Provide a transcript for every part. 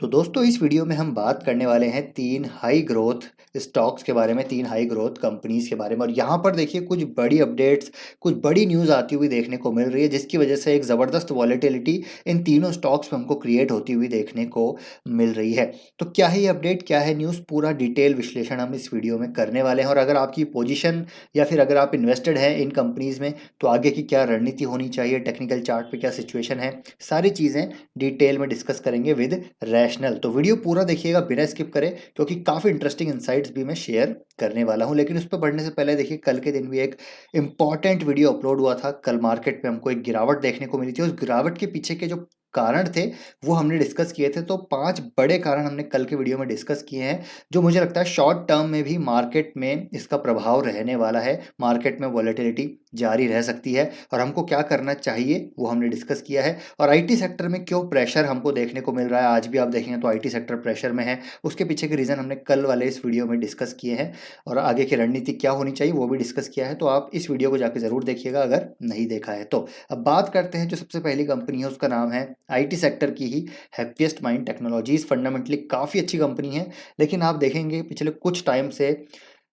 तो दोस्तों इस वीडियो में हम बात करने वाले हैं तीन हाई ग्रोथ स्टॉक्स के बारे में, तीन हाई ग्रोथ कंपनीज के बारे में। और यहाँ पर देखिए कुछ बड़ी अपडेट्स, कुछ बड़ी न्यूज़ आती हुई देखने को मिल रही है, जिसकी वजह से एक ज़बरदस्त वॉलेटिलिटी इन तीनों स्टॉक्स में हमको क्रिएट होती हुई देखने को मिल रही है। तो क्या है ये अपडेट, क्या है न्यूज़, पूरा डिटेल विश्लेषण हम इस वीडियो में करने वाले हैं। और अगर आपकी पोजिशन या फिर अगर आप इन्वेस्टेड हैं इन कंपनीज में, तो आगे की क्या रणनीति होनी चाहिए, टेक्निकल चार्ट पे क्या सिचुएशन है, सारी चीज़ें डिटेल में डिस्कस करेंगे विद रैशनल। तो वीडियो पूरा देखिएगा बिना स्किप करें, क्योंकि काफ़ी इंटरेस्टिंग इंसाइट्स भी मैं शेयर करने वाला हूं। लेकिन उस पर बढ़ने से पहले देखिए, कल के दिन भी एक इंपॉर्टेंट वीडियो अपलोड हुआ था। कल मार्केट में हमको एक गिरावट देखने को मिली थी। उस गिरावट के पीछे के जो कारण थे वो हमने डिस्कस किए थे। तो 5 बड़े कारण हमने कल के वीडियो में डिस्कस किए हैं, जो मुझे लगता है शॉर्ट टर्म में भी मार्केट में इसका प्रभाव रहने वाला है। मार्केट में वॉलेटिलिटी जारी रह सकती है और हमको क्या करना चाहिए वो हमने डिस्कस किया है। और आईटी सेक्टर में क्यों प्रेशर हमको देखने को मिल रहा है, आज भी आप देखेंगे तो आईटी सेक्टर प्रेशर में है, उसके पीछे के रीज़न हमने कल वाले इस वीडियो में डिस्कस किए हैं। और आगे की रणनीति क्या होनी चाहिए वो भी डिस्कस किया है। तो आप इस वीडियो को जाकर ज़रूर देखिएगा अगर नहीं देखा है तो। अब बात करते हैं जो सबसे पहली कंपनी है, उसका नाम है आईटी सेक्टर की ही हैप्पीएस्ट माइंड टेक्नोलॉजीज। फंडामेंटली काफ़ी अच्छी कंपनी है, लेकिन आप देखेंगे पिछले कुछ टाइम से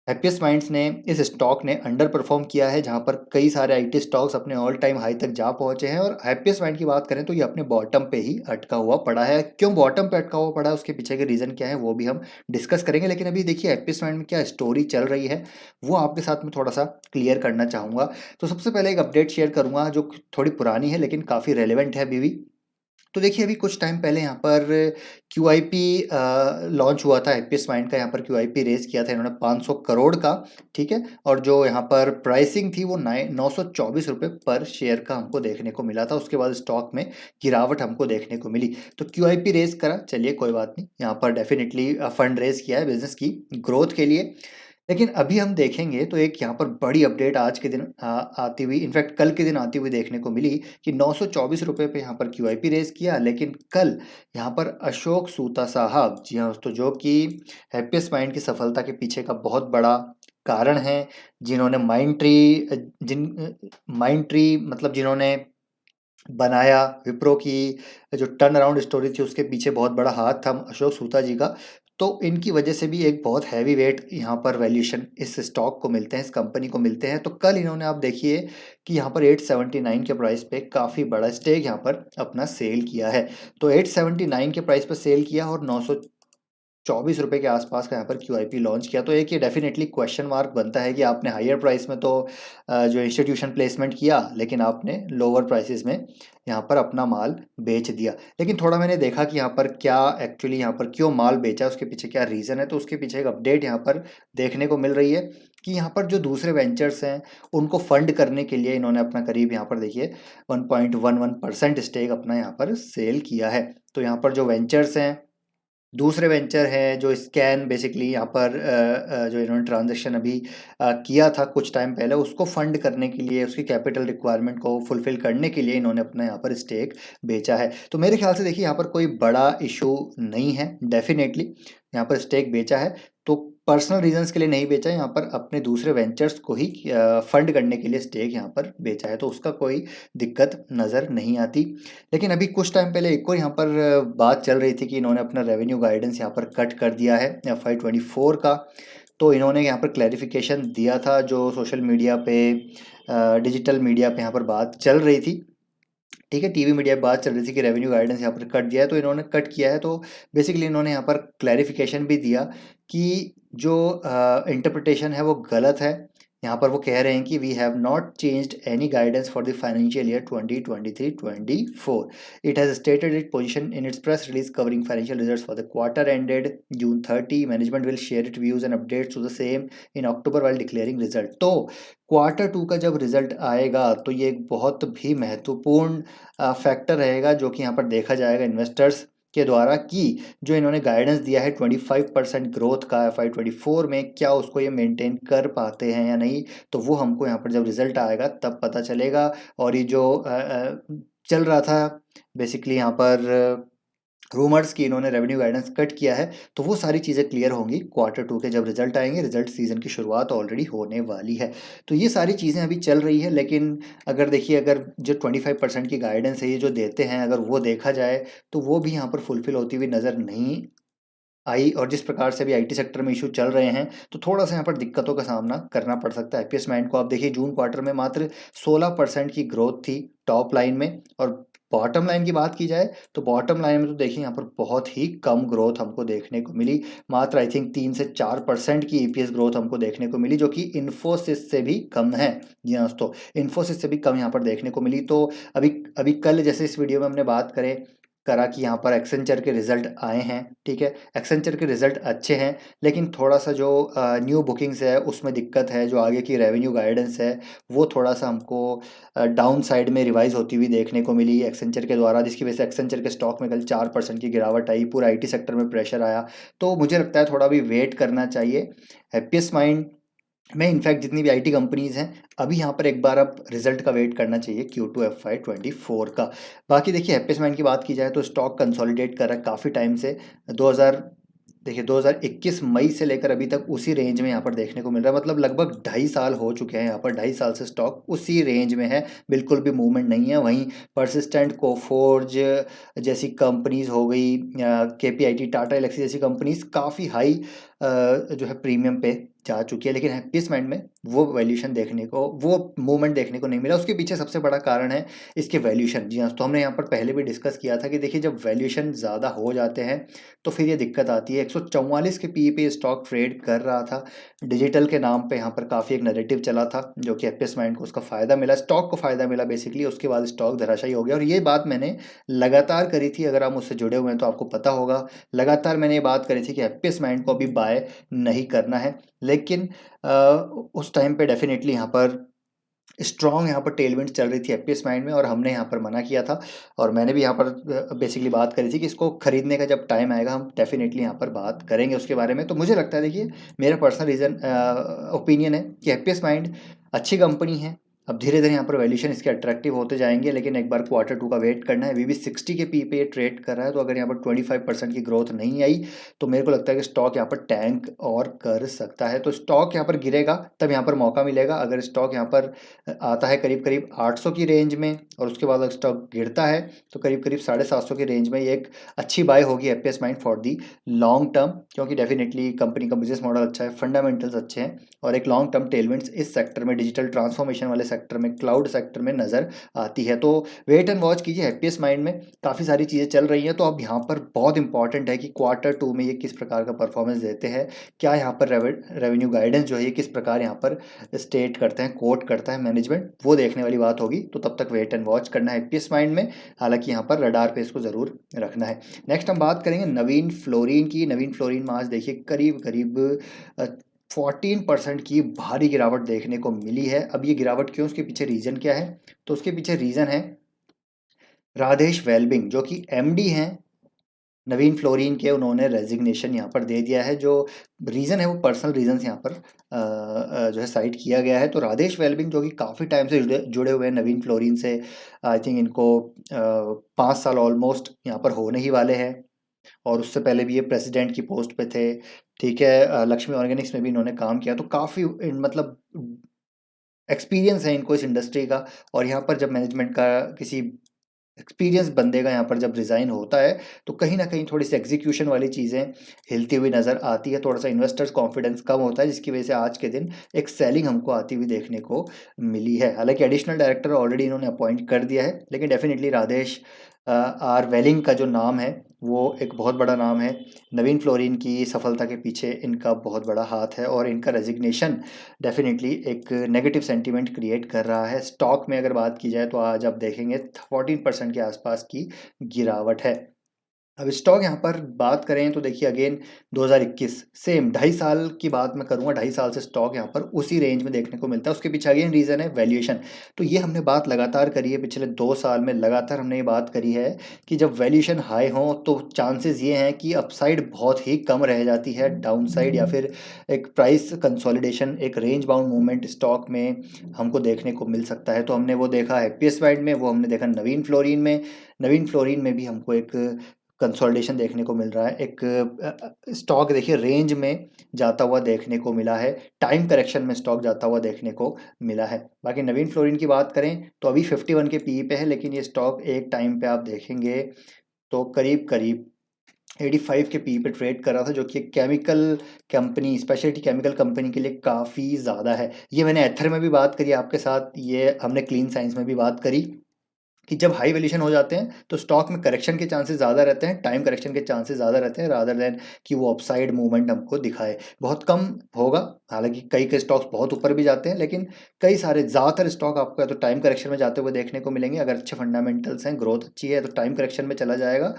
हैप्पीएस्ट माइंड्स ने, इस स्टॉक ने अंडर परफॉर्म किया है, जहां पर कई सारे आईटी स्टॉक्स अपने ऑल टाइम हाई तक जा पहुंचे हैं। और हैप्पीएस्ट माइंड की बात करें तो ये अपने बॉटम पे ही अटका हुआ पड़ा है। क्यों बॉटम पे अटका हुआ पड़ा है, उसके पीछे के रीजन क्या है वो भी हम डिस्कस करेंगे। लेकिन अभी देखिए हैप्पीएस्ट माइंड में क्या स्टोरी चल रही है वो आपके साथ में थोड़ा सा क्लियर करना चाहूंगा। तो सबसे पहले एक अपडेट शेयर करूंगा जो थोड़ी पुरानी है लेकिन काफ़ी रेलिवेंट है अभी भी। तो देखिए अभी कुछ टाइम पहले यहाँ पर क्यूआईपी लॉन्च हुआ था हैप्पीएस्ट माइंड का। यहाँ पर क्यूआईपी रेस किया था इन्होंने 500 करोड़ का, ठीक है। और जो यहाँ पर प्राइसिंग थी वो 924 रुपये पर शेयर का हमको देखने को मिला था। उसके बाद स्टॉक में गिरावट हमको देखने को मिली। तो क्यूआईपी रेस करा, चलिए कोई बात नहीं, यहाँ पर डेफिनेटली फंड रेस किया है बिजनेस की ग्रोथ के लिए। लेकिन अभी हम देखेंगे तो एक यहाँ पर बड़ी अपडेट आज के दिन आती हुई, इनफैक्ट कल के दिन आती हुई देखने को मिली कि 924 रुपये पे यहाँ पर क्यूआईपी रेस किया। लेकिन कल यहाँ पर अशोक सूता साहब, जी हाँ दोस्तों, जो कि हैप्पीएस्ट माइंड की सफलता के पीछे का बहुत बड़ा कारण है, जिन्होंने माइंड ट्री मतलब जिन्होंने बनाया, विप्रो की जो टर्न अराउंड स्टोरी थी उसके पीछे बहुत बड़ा हाथ था अशोक सूता जी का। तो इनकी वजह से भी एक बहुत हैवी वेट यहाँ पर वैल्यूएशन इस स्टॉक को मिलते हैं, इस कंपनी को मिलते हैं। तो कल इन्होंने, आप देखिए कि यहाँ पर 879 के प्राइस पे काफ़ी बड़ा स्टेक यहाँ पर अपना सेल किया है। तो 879 के प्राइस पर सेल किया और 924 रुपये के आसपास का यहाँ पर क्यूआईपी लॉन्च किया। तो एक ये डेफिनेटली क्वेश्चन मार्क बनता है कि आपने हायर प्राइस में तो जो इंस्टीट्यूशन प्लेसमेंट किया, लेकिन आपने लोअर प्राइसेस में यहाँ पर अपना माल बेच दिया। लेकिन थोड़ा मैंने देखा कि यहाँ पर क्या एक्चुअली यहाँ पर क्यों माल बेचा, उसके पीछे क्या रीज़न है। तो उसके पीछे एक अपडेट यहाँ पर देखने को मिल रही है कि यहाँ पर जो दूसरे वेंचर्स हैं उनको फंड करने के लिए इन्होंने अपना करीब यहाँ पर देखिए 1.11% स्टेक अपना यहाँ पर सेल किया है। तो यहाँ पर जो वेंचर्स हैं, दूसरे वेंचर है जो स्कैन बेसिकली यहाँ पर जो इन्होंने ट्रांजैक्शन अभी किया था कुछ टाइम पहले, उसको फंड करने के लिए, उसकी कैपिटल रिक्वायरमेंट को फुलफिल करने के लिए इन्होंने अपना यहाँ पर स्टेक बेचा है। तो मेरे ख्याल से देखिए यहाँ पर कोई बड़ा इशू नहीं है, डेफिनेटली यहाँ पर स्टेक बेचा है तो पर्सनल रीजंस के लिए नहीं बेचा, यहाँ पर अपने दूसरे वेंचर्स को ही फंड करने के लिए स्टेक यहाँ पर बेचा है। तो उसका कोई दिक्कत नज़र नहीं आती। लेकिन अभी कुछ टाइम पहले एक और यहाँ पर बात चल रही थी कि इन्होंने अपना रेवेन्यू गाइडेंस यहाँ पर कट कर दिया है FY24 का। तो इन्होंने यहाँ पर क्लैरिफिकेशन दिया था, जो सोशल मीडिया पे, डिजिटल मीडिया पे यहाँ पर बात चल रही थी, ठीक है, टीवी मीडिया पे बात चल रही थी कि रेवेन्यू गाइडेंस यहाँ पर कट दिया है। तो इन्होंने कट किया है, तो बेसिकली इन्होंने यहाँ पर क्लैरिफिकेशन भी दिया कि जो इंटरप्रिटेशन है वो गलत है। यहाँ पर वो कह रहे हैं कि we have not changed any guidance for the financial year 2023-24। It has stated it position in its press release covering financial results for the quarter ended June 30। Management will share it views and updates to the same in October while declaring result. तो quarter 2 का जब result आएगा तो ये एक बहुत भी महत्वपूर्ण फैक्टर रहेगा, जो कि यहाँ पर देखा जाएगा इन्वेस्टर्स के द्वारा कि जो इन्होंने गाइडेंस दिया है 25% ग्रोथ का FY24 में, क्या उसको ये मेंटेन कर पाते हैं या नहीं। तो वो हमको यहाँ पर जब रिजल्ट आएगा तब पता चलेगा। और ये जो चल रहा था बेसिकली यहाँ पर रूमर्स कि इन्होंने रेवेन्यू गाइडेंस कट किया है, तो वो सारी चीज़ें क्लियर होंगी Q2 के जब रिजल्ट आएंगे। रिजल्ट सीजन की शुरुआत ऑलरेडी होने वाली है, तो ये सारी चीज़ें अभी चल रही है। लेकिन अगर देखिए, अगर जो 25% की गाइडेंस है ये जो देते हैं, अगर वो देखा जाए तो वो भी यहाँ पर फुलफिल होती हुई नज़र नहीं आई। और जिस प्रकार से भी आईटी सेक्टर में इशू चल रहे हैं, तो थोड़ा सा यहाँ पर दिक्कतों का सामना करना पड़ सकता है एपीएस माइंड को। आप देखिए, जून क्वार्टर में मात्र 16% की ग्रोथ थी टॉप लाइन में। और बॉटम लाइन की बात की जाए तो बॉटम लाइन में तो देखिए यहाँ पर बहुत ही कम ग्रोथ हमको देखने को मिली। मात्र आई थिंक 3 से 4% की ईपीएस ग्रोथ हमको देखने को मिली, जो कि इन्फोसिस से भी कम है। जी हाँ दोस्तों, इन्फोसिस से भी कम यहाँ पर देखने को मिली। तो अभी अभी कल जैसे इस वीडियो में हमने बात करा कि यहाँ पर एक्सेंचर के रिजल्ट आए हैं, ठीक है। एक्सेंचर के रिजल्ट अच्छे हैं, लेकिन थोड़ा सा जो न्यू बुकिंग्स है उसमें दिक्कत है। जो आगे की रेवेन्यू गाइडेंस है वो थोड़ा सा हमको डाउन साइड में रिवाइज होती हुई देखने को मिली एक्सेंचर के द्वारा, जिसकी वजह से एक्सेंचर के स्टॉक में कल 4% की गिरावट आई। पूरा आईटी सेक्टर में प्रेशर आया। तो मुझे लगता है थोड़ा भी वेट करना चाहिए। हैप्पीएस्ट माइंड में इनफैक्ट जितनी भी आईटी कंपनीज हैं, अभी यहाँ पर एक बार अब रिजल्ट का वेट करना चाहिए Q2 FY24 का। बाकी देखिए, हैप्पीएस्ट माइंड की बात की जाए तो स्टॉक कंसोलिडेट कर रहा है काफ़ी टाइम से। 2000 देखिए 2021 मई से लेकर अभी तक उसी रेंज में यहाँ पर देखने को मिल रहा है। मतलब लगभग 2.5 साल हो चुके हैं यहाँ पर, 2.5 साल से स्टॉक उसी रेंज में है, बिल्कुल भी मूवमेंट नहीं है। वहीं परसिस्टेंट, कोफोर्ज जैसी कंपनीज हो गई, केपीआईटी, टाटा एलेक्सी जैसी कंपनीज काफ़ी हाई जो है प्रीमियम पे जा चुकी है। लेकिन हैप्पीएस्ट माइंड में वो वैल्यूएशन देखने को, वो मूवमेंट देखने को नहीं मिला। उसके पीछे सबसे बड़ा कारण है इसके वैल्यूएशन। जी हाँ, तो हमने यहाँ पर पहले भी डिस्कस किया था कि देखिए, जब वैल्यूएशन ज़्यादा हो जाते हैं तो फिर ये दिक्कत आती है। 144 के पी पे स्टॉक ट्रेड कर रहा था। डिजिटल के नाम पे यहाँ पर काफ़ी एक नैरेटिव चला था, जो कि हैप्पीएस्ट माइंड को उसका फ़ायदा मिला, स्टॉक को फ़ायदा मिला बेसिकली। उसके बाद स्टॉक धराशायी हो गया। और ये बात मैंने लगातार करी थी, अगर आप मुझसे जुड़े हुए हैं तो आपको पता होगा। लगातार मैंने ये बात करी थी कि हैप्पीएस्ट माइंड को अभी बाय नहीं करना है। लेकिन उस टाइम पे डेफिनेटली यहाँ पर स्ट्रॉन्ग यहाँ पर टेलविंड्स चल रही थी हैप्पीएस्ट माइंड में, और हमने यहाँ पर मना किया था। और मैंने भी यहाँ पर बेसिकली बात करी थी कि इसको खरीदने का जब टाइम आएगा हम डेफिनेटली यहाँ पर बात करेंगे उसके बारे में। तो मुझे लगता है, देखिए, मेरा पर्सनल ओपिनियन है कि हैप्पीएस्ट माइंड अच्छी कंपनी है। अब धीरे धीरे यहाँ पर वैल्यूशन इसके अट्रैक्टिव होते जाएंगे, लेकिन एक बार Q2 का वेट करना है। वी 60 के पी पे ट्रेड कर रहा है, तो अगर यहाँ पर 25% की ग्रोथ नहीं आई तो मेरे को लगता है कि स्टॉक यहाँ पर टैंक और कर सकता है। तो स्टॉक यहाँ पर गिरेगा तब यहाँ पर मौका मिलेगा। अगर स्टॉक यहाँ पर आता है करीब करीब 800 की रेंज में, और उसके बाद अगर स्टॉक गिरता है तो करीब करीब 750 की रेंज में, ये एक अच्छी बाय होगी happiest mind for the long term. क्योंकि डेफिनेटली कंपनी का बिजनेस मॉडल अच्छा है, फंडामेंटल्स अच्छे हैं, और एक लॉन्ग टर्म टेलविंड्स इस सेक्टर में, डिजिटल ट्रांसफॉर्मेशन वाले सेक्टर में, क्लाउड सेक्टर में नज़र आती है। तो वेट एंड वॉच कीजिए। हैप्पीएस्ट माइंड में काफ़ी सारी चीज़ें चल रही हैं। तो अब यहाँ पर बहुत इंपॉर्टेंट है कि Q2 में ये किस प्रकार का परफॉर्मेंस देते हैं, क्या यहाँ पर रेवेन्यू गाइडेंस जो है ये किस प्रकार यहाँ पर स्टेट करते हैं, कोट करता है मैनेजमेंट, वो देखने वाली बात होगी। तो तब तक वेट एंड वॉच करना है हैप्पीएस्ट माइंड में। हालांकि यहाँ पर रडार पे इसको ज़रूर रखना है। नेक्स्ट हम बात करेंगे नवीन फ्लोरिन की। नवीन फ्लोरिन में आज देखिए करीब करीब 14% की भारी गिरावट देखने को मिली है। अब ये गिरावट क्यों, उसके पीछे रीज़न क्या है? तो उसके पीछे रीज़न है राधेश वेलबिंग, जो कि एमडी हैं नवीन फ्लोरिन के। उन्होंने रेजिग्नेशन यहाँ पर दे दिया है। जो रीज़न है वो पर्सनल रीजंस यहाँ पर जो है साइट किया गया है। तो राधेश वेलबिंग, जो कि काफ़ी टाइम से जुड़े हुए हैं नवीन फ्लोरिन से, आई थिंक इनको 5 साल ऑलमोस्ट यहाँ पर होने ही वाले हैं। और उससे पहले भी ये प्रेसिडेंट की पोस्ट पे थे, ठीक है। लक्ष्मी ऑर्गेनिक्स में भी इन्होंने काम किया। तो काफ़ी मतलब एक्सपीरियंस है इनको इस इंडस्ट्री का। और यहाँ पर जब मैनेजमेंट का किसी एक्सपीरियंस बंदे का यहाँ पर जब रिज़ाइन होता है, तो कहीं ना कहीं थोड़ी सी एग्जीक्यूशन वाली चीज़ें हिलती हुई नज़र आती है। थोड़ा सा इन्वेस्टर्स कॉन्फिडेंस कम होता है, जिसकी वजह से आज के दिन एक सेलिंग हमको आती हुई देखने को मिली है। हालांकि एडिशनल डायरेक्टर ऑलरेडी इन्होंने अपॉइंट कर दिया है, लेकिन डेफिनेटली राधेश आर वेलिंग का जो नाम है वो एक बहुत बड़ा नाम है। नवीन फ्लोरिन की सफलता के पीछे इनका बहुत बड़ा हाथ है, और इनका रेजिग्नेशन डेफिनेटली एक नेगेटिव सेंटीमेंट क्रिएट कर रहा है। स्टॉक में अगर बात की जाए तो आज आप देखेंगे 14% के आसपास की गिरावट है। अब स्टॉक यहाँ पर बात करें तो देखिए अगेन 2021 सेम 2.5 साल की बात मैं करूँगा। 2.5 साल से स्टॉक यहाँ पर उसी रेंज में देखने को मिलता है। उसके पीछे अगेन रीज़न है वैल्यूएशन। तो ये हमने बात लगातार करी है, पिछले 2 साल में लगातार हमने ये बात करी है कि जब वैल्यूएशन हाई हो तो चांसेस ये हैं कि अपसाइड बहुत ही कम रह जाती है, डाउनसाइड या फिर एक प्राइस कंसोलिडेशन, एक रेंज बाउंड मूवमेंट स्टॉक में हमको देखने को मिल सकता है। तो हमने वो देखा हैप्पीएस्ट माइंड में, वो हमने देखा नवीन फ्लोरिन में। नवीन फ्लोरिन में भी हमको एक कंसोलिडेशन देखने को मिल रहा है। एक स्टॉक देखिए रेंज में जाता हुआ देखने को मिला है, टाइम करेक्शन में स्टॉक जाता हुआ देखने को मिला है। बाकी नवीन फ्लोरिन की बात करें तो अभी 51 के पीई पे है, लेकिन ये स्टॉक एक टाइम पे आप देखेंगे तो करीब करीब 85 के पी पे ट्रेड कर रहा था, जो कि एक chemical company, speciality chemical company के लिए काफ़ी ज़्यादा है। ये मैंने एथर में भी बात करी आपके साथ, ये हमने क्लीन साइंस में भी बात करी कि जब हाई वैल्यूएशन हो जाते हैं तो स्टॉक में करेक्शन के चांसेस ज़्यादा रहते हैं, टाइम करेक्शन के चांसेस ज़्यादा रहते हैं, रादर देन कि वो अपसाइड मूवमेंट हमको दिखाए। बहुत कम होगा, हालांकि कई कई स्टॉक्स बहुत ऊपर भी जाते हैं, लेकिन कई सारे ज़्यादातर स्टॉक आपको या तो टाइम करेक्शन में जाते हुए देखने को मिलेंगे। अगर अच्छे फंडामेंटल्स हैं, ग्रोथ अच्छी है, तो टाइम करेक्शन में चला जाएगा,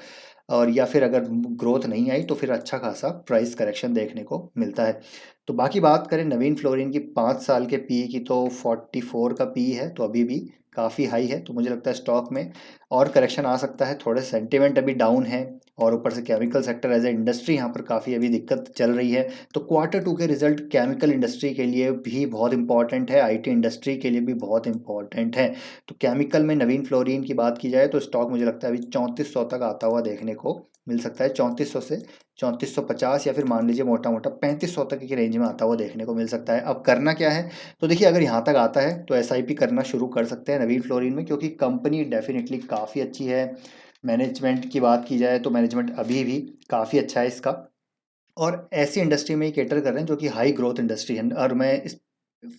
और या फिर अगर ग्रोथ नहीं आई तो फिर अच्छा खासा प्राइस करेक्शन देखने को मिलता है। तो बाकी बात करें नवीन फ्लोरिन की 5 साल के पी की, तो 44 का पी है, तो अभी भी काफ़ी हाई है। तो मुझे लगता है स्टॉक में और करेक्शन आ सकता है, थोड़े सेंटिमेंट अभी डाउन है, और ऊपर से chemical sector as a industry यहाँ पर काफ़ी अभी दिक्कत चल रही है। तो Q2 के रिजल्ट केमिकल इंडस्ट्री के लिए भी बहुत इंपॉर्टेंट है, आईटी इंडस्ट्री के लिए भी बहुत इंपॉर्टेंट है। तो केमिकल में नवीन फ्लोरिन की बात की जाए तो स्टॉक मुझे लगता है अभी 3400 तक आता हुआ देखने को मिल सकता है। 3400 से 3450, या फिर मान लीजिए मोटा मोटा 3500 तक की रेंज में आता हुआ देखने को मिल सकता है। अब करना क्या है, तो देखिए अगर यहाँ तक आता है तो एसआईपी करना शुरू कर सकते हैं नवीन फ्लोरिन में, क्योंकि कंपनी डेफिनेटली काफ़ी अच्छी है। मैनेजमेंट की बात की जाए तो मैनेजमेंट अभी भी काफ़ी अच्छा है इसका, और ऐसी इंडस्ट्री में ही केटर कर रहे हैं जो कि हाई ग्रोथ इंडस्ट्री है। और मैं इस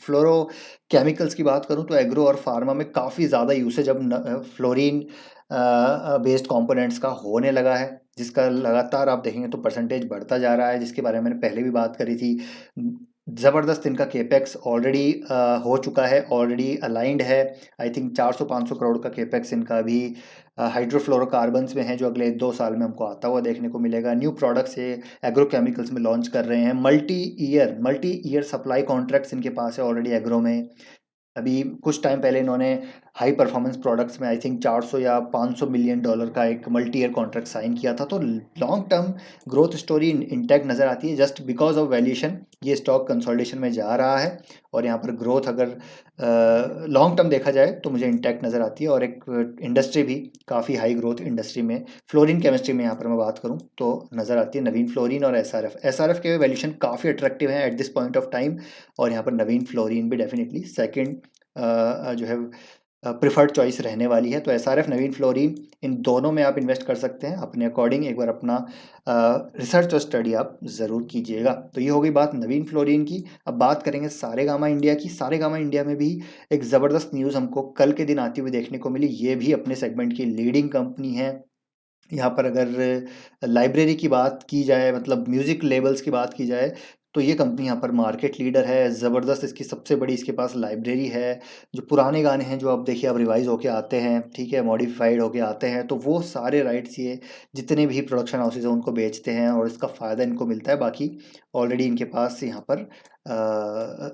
फ्लोरो केमिकल्स की बात करूं तो एग्रो और फार्मा में काफ़ी ज़्यादा यूसेज अब फ्लोरीन बेस्ड कंपोनेंट्स का होने लगा है, जिसका लगातार आप देखेंगे तो परसेंटेज बढ़ता जा रहा है, जिसके बारे में मैंने पहले भी बात करी थी। ज़बरदस्त इनका केपेक्स ऑलरेडी हो चुका है, ऑलरेडी अलाइंड है। आई थिंक 400-500 करोड़ का केपेक्स इनका अभी हाइड्रोफ्लोरोकार्बन्स में है, जो अगले 2 साल में हमको आता हुआ देखने को मिलेगा। न्यू प्रोडक्ट्स ये एग्रोकेमिकल्स में लॉन्च कर रहे हैं। मल्टी ईयर सप्लाई कॉन्ट्रैक्ट्स इनके पास है ऑलरेडी एग्रो में। अभी कुछ टाइम पहले इन्होंने हाई परफॉर्मेंस प्रोडक्ट्स में आई थिंक 400 या 500 मिलियन डॉलर का एक मल्टी ईयर कॉन्ट्रैक्ट साइन किया था। तो long term growth story intact नज़र आती है। जस्ट बिकॉज ऑफ वैल्यूएशन ये स्टॉक कंसोलिडेशन में जा रहा है, और यहाँ पर ग्रोथ अगर लॉन्ग टर्म देखा जाए तो मुझे इंटैक्ट नज़र आती है। और एक इंडस्ट्री भी काफ़ी हाई ग्रोथ इंडस्ट्री में, फ्लोरीन केमिस्ट्री में यहाँ पर मैं बात करूँ तो नज़र आती है नवीन फ्लोरीन और एसआरएफ के वैल्यूएशन काफ़ी अट्रैक्टिव है at this point of time, और यहाँ पर नवीन फ्लोरीन भी डेफिनेटली सेकंड जो है प्रिफर्ड चॉइस रहने वाली है। तो एसआरएफ नवीन फ्लोरीन, इन दोनों में आप इन्वेस्ट कर सकते हैं अपने अकॉर्डिंग। एक बार अपना रिसर्च और स्टडी आप ज़रूर कीजिएगा। तो ये हो गई बात नवीन फ्लोरीन की। अब बात करेंगे सारेगामा इंडिया की। सारेगामा इंडिया में भी एक ज़बरदस्त न्यूज़ हमको कल के दिन आती हुई देखने को मिली। ये भी अपने सेगमेंट की लीडिंग कंपनी है। यहाँ पर अगर लाइब्रेरी की बात की जाए, मतलब म्यूज़िक लेबल्स की बात की जाए, तो ये कंपनी यहाँ पर मार्केट लीडर है। ज़बरदस्त इसकी सबसे बड़ी इसके पास लाइब्रेरी है। जो पुराने गाने हैं जो अब देखिए अब रिवाइज होके आते हैं, ठीक है, मॉडिफाइड होके आते हैं, तो वो सारे राइट्स ये जितने भी प्रोडक्शन हाउसेज हैं उनको बेचते हैं, और इसका फ़ायदा इनको मिलता है। बाकी ऑलरेडी इनके पास यहाँ पर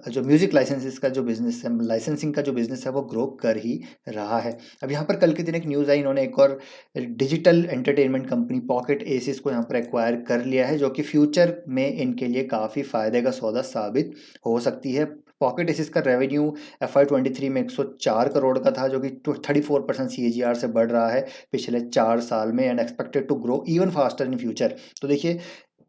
जो म्यूज़िक लाइसेंसेस का जो बिज़नेस है, लाइसेंसिंग का जो बिज़नेस है, वो ग्रो कर ही रहा है। अब यहाँ पर कल के दिन एक न्यूज़ आई, इन्होंने एक और डिजिटल एंटरटेनमेंट कंपनी पॉकेट एसिस को यहाँ पर एक्वायर कर लिया है, जो कि फ्यूचर में इनके लिए काफ़ी फ़ायदे का सौदा साबित हो सकती है। पॉकेट एसिस का रेवेन्यू FY23 में 104 करोड़ का था, जो कि 34% CAGR से बढ़ रहा है पिछले 4 साल में, and expected to grow even faster in future. तो देखिए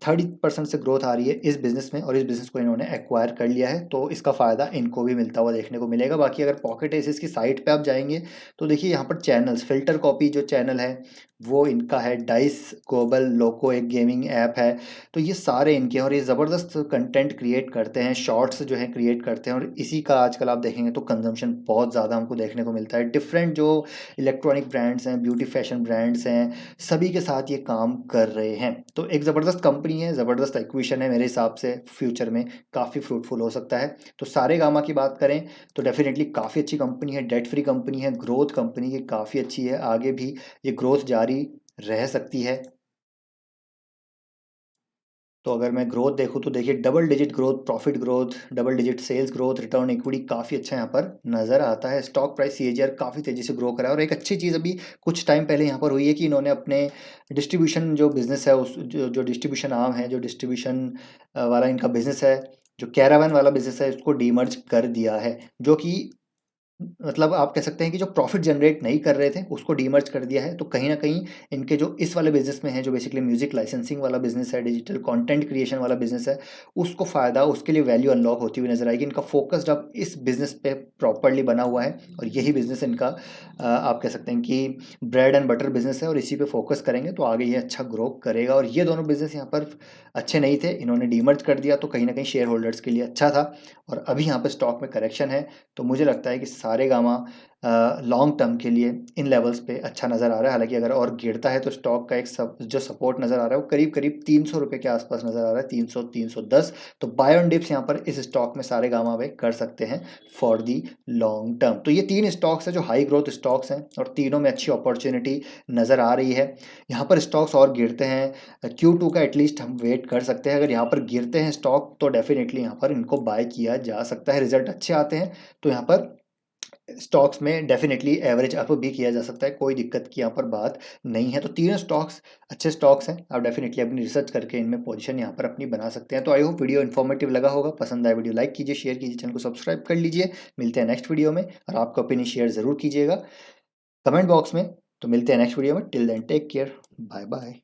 30% से ग्रोथ आ रही है इस बिज़नेस में, और इस बिज़नेस को इन्होंने एक्वायर कर लिया है, तो इसका फ़ायदा इनको भी मिलता हुआ देखने को मिलेगा। बाकी अगर पॉकेट एसिस की साइट पे आप जाएंगे तो देखिए यहाँ पर चैनल्स, फिल्टर कॉपी जो चैनल है वो इनका है, डाइस ग्लोबल, लोको एक गेमिंग ऐप है, तो ये सारे इनके हैं। और ये ज़बरदस्त कंटेंट क्रिएट करते हैं, शॉर्ट्स जो है क्रिएट करते हैं, और इसी का आजकल आप देखेंगे तो कंजम्पशन बहुत ज़्यादा हमको देखने को मिलता है। डिफरेंट जो इलेक्ट्रॉनिक ब्रांड्स हैं, ब्यूटी फैशन ब्रांड्स हैं, सभी के साथ ये काम कर रहे हैं। तो एक ज़बरदस्त कंपनी है, ज़बरदस्त एक्विजिशन है, मेरे हिसाब से फ्यूचर में काफ़ी फ्रूटफुल हो सकता है। तो सारेगामा की बात करें तो डेफिनेटली काफ़ी अच्छी कंपनी है, डेट फ्री कंपनी है, ग्रोथ कंपनी की काफ़ी अच्छी है, आगे भी ये ग्रोथ जारी रह सकती है। तो अगर मैं ग्रोथ देखूँ तो देखिए double digit growth, profit growth, double digit sales growth, return equity काफ़ी अच्छा यहाँ पर नज़र आता है। स्टॉक प्राइस CAGR काफ़ी तेज़ी से ग्रो करा है। और एक अच्छी चीज़ अभी कुछ टाइम पहले यहाँ पर हुई है कि इन्होंने अपने डिस्ट्रीब्यूशन जो बिज़नेस है, उस जो डिस्ट्रीब्यूशन आर्म है, जो डिस्ट्रीब्यूशन वाला इनका बिज़नेस है, जो कैरावन वाला बिज़नेस है, उसको डीमर्ज कर दिया है, जो कि मतलब आप कह सकते हैं कि जो प्रॉफिट जनरेट नहीं कर रहे थे उसको डीमर्ज कर दिया है। तो कहीं ना कहीं इनके जो इस वाले बिजनेस में है, जो बेसिकली म्यूजिक लाइसेंसिंग वाला बिजनेस है, डिजिटल कंटेंट क्रिएशन वाला बिजनेस है, उसको फ़ायदा, उसके लिए वैल्यू अनलॉक होती हुई नजर आएगी। इनका फोकस्ड अब इस बिजनेस पे प्रॉपरली बना हुआ है और यही बिजनेस इनका आप कह सकते हैं कि ब्रेड एंड बटर बिजनेस है और इसी पे फोकस करेंगे तो आगे ये अच्छा ग्रो करेगा। और ये दोनों बिजनेस यहाँ पर अच्छे नहीं थे, इन्होंने डीमर्ज कर दिया तो कहीं ना कहीं शेयर होल्डर्स के लिए अच्छा था। और अभी यहाँ पर स्टॉक में करेक्शन है, तो मुझे लगता है कि सारेगामा लॉन्ग टर्म के लिए इन लेवल्स पे अच्छा नज़र आ रहा है। हालांकि अगर और गिरता है तो स्टॉक का एक जो सपोर्ट नज़र आ रहा है वो करीब करीब 300 रुपये के आसपास नज़र आ रहा है, 300 310। तो बाय ऑन डिप्स यहाँ पर इस स्टॉक में सारेगामा में कर सकते हैं फॉर दी लॉन्ग टर्म। तो ये तीन स्टॉक्स हैं जो हाई ग्रोथ स्टॉक्स हैं और तीनों में अच्छी अपॉर्चुनिटी नज़र आ रही है। यहाँ पर स्टॉक्स और गिरते हैं Q2 का एटलीस्ट हम वेट कर सकते हैं। अगर यहाँ पर गिरते हैं स्टॉक तो डेफिनेटली यहाँ पर इनको बाय किया जा सकता है। रिजल्ट अच्छे आते हैं तो यहाँ पर स्टॉक्स में डेफिनेटली एवरेज अप भी किया जा सकता है, कोई दिक्कत की यहाँ पर बात नहीं है। तो तीनों स्टॉक्स अच्छे स्टॉक्स हैं, आप डेफिनेटली अपनी रिसर्च करके इनमें पोजीशन यहाँ पर अपनी बना सकते हैं। तो आई होप वीडियो इन्फॉर्मेटिव लगा होगा, पसंद आए वीडियो लाइक कीजिए, शेयर कीजिए, चैनल को सब्सक्राइब कर लीजिए। मिलते हैं नेक्स्ट वीडियो में और आपका ओपिनियन शेयर ज़रूर कीजिएगा कमेंट बॉक्स में। तो मिलते हैं नेक्स्ट वीडियो में, till then take care, bye bye.